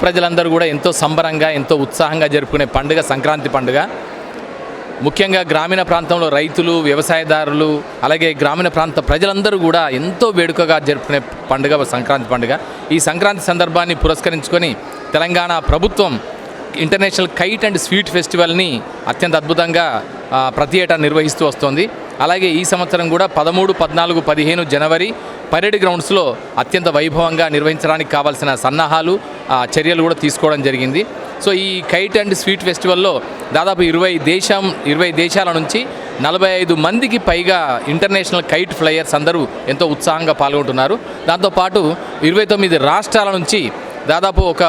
ప్రజలందరూ కూడా ఎంతో సంబరంగా ఎంతో ఉత్సాహంగా జరుపుకునే పండుగ సంక్రాంతి పండుగ. ముఖ్యంగా గ్రామీణ ప్రాంతంలో రైతులు, వ్యవసాయదారులు, అలాగే గ్రామీణ ప్రాంత ప్రజలందరూ కూడా ఎంతో వేడుకగా జరుపుకునే పండుగ సంక్రాంతి పండుగ. ఈ సంక్రాంతి సందర్భాన్ని పురస్కరించుకొని తెలంగాణ ప్రభుత్వం ఇంటర్నేషనల్ కైట్ అండ్ స్వీట్ ఫెస్టివల్ని అత్యంత అద్భుతంగా ప్రతి ఏటా నిర్వహిస్తూ వస్తోంది. అలాగే ఈ సంవత్సరం కూడా 13, 14, 15 జనవరి పరేడ్ గ్రౌండ్స్లో అత్యంత వైభవంగా నిర్వహించడానికి కావాల్సిన సన్నాహాలు, చర్యలు కూడా తీసుకోవడం జరిగింది. సో ఈ కైట్ అండ్ స్వీట్ ఫెస్టివల్లో దాదాపు 20 దేశాల నుంచి 45 మందికి పైగా ఇంటర్నేషనల్ కైట్ ఫ్లయర్స్ అందరూ ఎంతో ఉత్సాహంగా పాల్గొంటున్నారు. దాంతోపాటు 29 రాష్ట్రాల నుంచి దాదాపు ఒక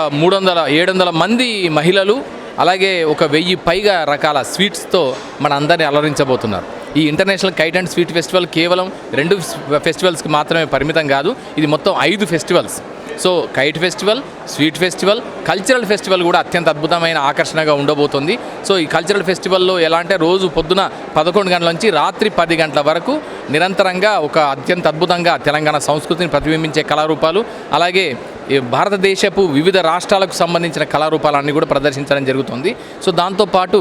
700 మంది మహిళలు, అలాగే ఒక 1000 పైగా రకాల స్వీట్స్తో మన అందరినీ అలరించబోతున్నారు. ఈ international kite and sweet festival కేవలం 2 ఫెస్టివల్స్కి మాత్రమే పరిమితం కాదు, ఇది మొత్తం 5 festivals. So kite festival, sweet festival, cultural festival కూడా అత్యంత అద్భుతమైన ఆకర్షణగా ఉండబోతుంది. సో ఈ కల్చరల్ ఫెస్టివల్లో ఎలా అంటే రోజు పొద్దున 11 గంటల నుంచి రాత్రి 10 గంటల వరకు నిరంతరంగా ఒక అత్యంత అద్భుతంగా తెలంగాణ సంస్కృతిని ప్రతిబింబించే కళారూపాలు, అలాగే భారతదేశపు వివిధ రాష్ట్రాలకు సంబంధించిన కళారూపాలన్నీ కూడా ప్రదర్శించడం జరుగుతుంది. సో దాంతోపాటు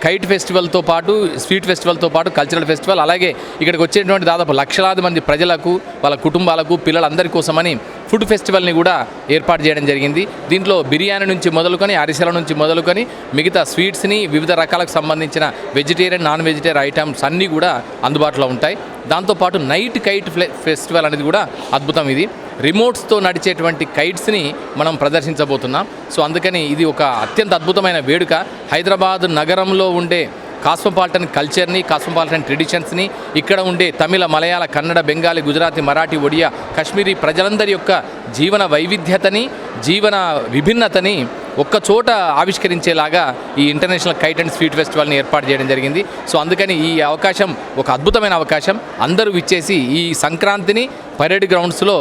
కైట్ ఫెస్టివల్తో పాటు, స్వీట్ ఫెస్టివల్తో పాటు కల్చరల్ ఫెస్టివల్, అలాగే ఇక్కడికి వచ్చేటువంటి దాదాపు లక్షలాది మంది ప్రజలకు, వాళ్ళ కుటుంబాలకు, పిల్లలందరి కోసమని ఫుడ్ ఫెస్టివల్ని కూడా ఏర్పాటు చేయడం జరిగింది. దీంట్లో బిర్యానీ నుంచి మొదలుకొని, అరిసెల నుంచి మొదలుకొని మిగతా స్వీట్స్ని, వివిధ రకాలకు సంబంధించిన వెజిటేరియన్, నాన్ వెజిటేరియన్ ఐటమ్స్ అన్నీ కూడా అందుబాటులో ఉంటాయి. దాంతోపాటు నైట్ కైట్ ఫెస్టివల్ అనేది కూడా అద్భుతం. ఇది రిమోట్స్తో నడిచేటువంటి కైట్స్ని మనం ప్రదర్శించబోతున్నాం. సో అందుకని ఇది ఒక అత్యంత అద్భుతమైన వేడుక. హైదరాబాద్ నగరంలో ఉండే కాస్మోపాలిటన్ కల్చర్ని, కాస్మోపాలిటన్ ట్రెడిషన్స్ని, ఇక్కడ ఉండే తమిళ, మలయాళ, కన్నడ, బెంగాలీ, గుజరాతీ, మరాఠీ, ఒడియా, కాశ్మీరీ ప్రజలందరి యొక్క జీవన వైవిధ్యతని, జీవన విభిన్నతని ఒక్కచోట ఆవిష్కరించేలాగా ఈ ఇంటర్నేషనల్ కైట్ అండ్ స్వీట్ ఫెస్టివల్ని ఏర్పాటు చేయడం జరిగింది. సో అందుకని ఈ అవకాశం ఒక అద్భుతమైన అవకాశం. అందరూ విచ్చేసి ఈ సంక్రాంతిని పరేడ్ గ్రౌండ్స్లో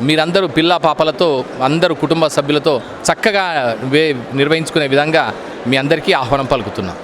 మీరందరూ పిల్లా పాపలతో, అందరూ కుటుంబ సభ్యులతో చక్కగా నిర్వహించుకునే విధంగా మీ అందరికీ ఆహ్వానం పలుకుతున్నాం.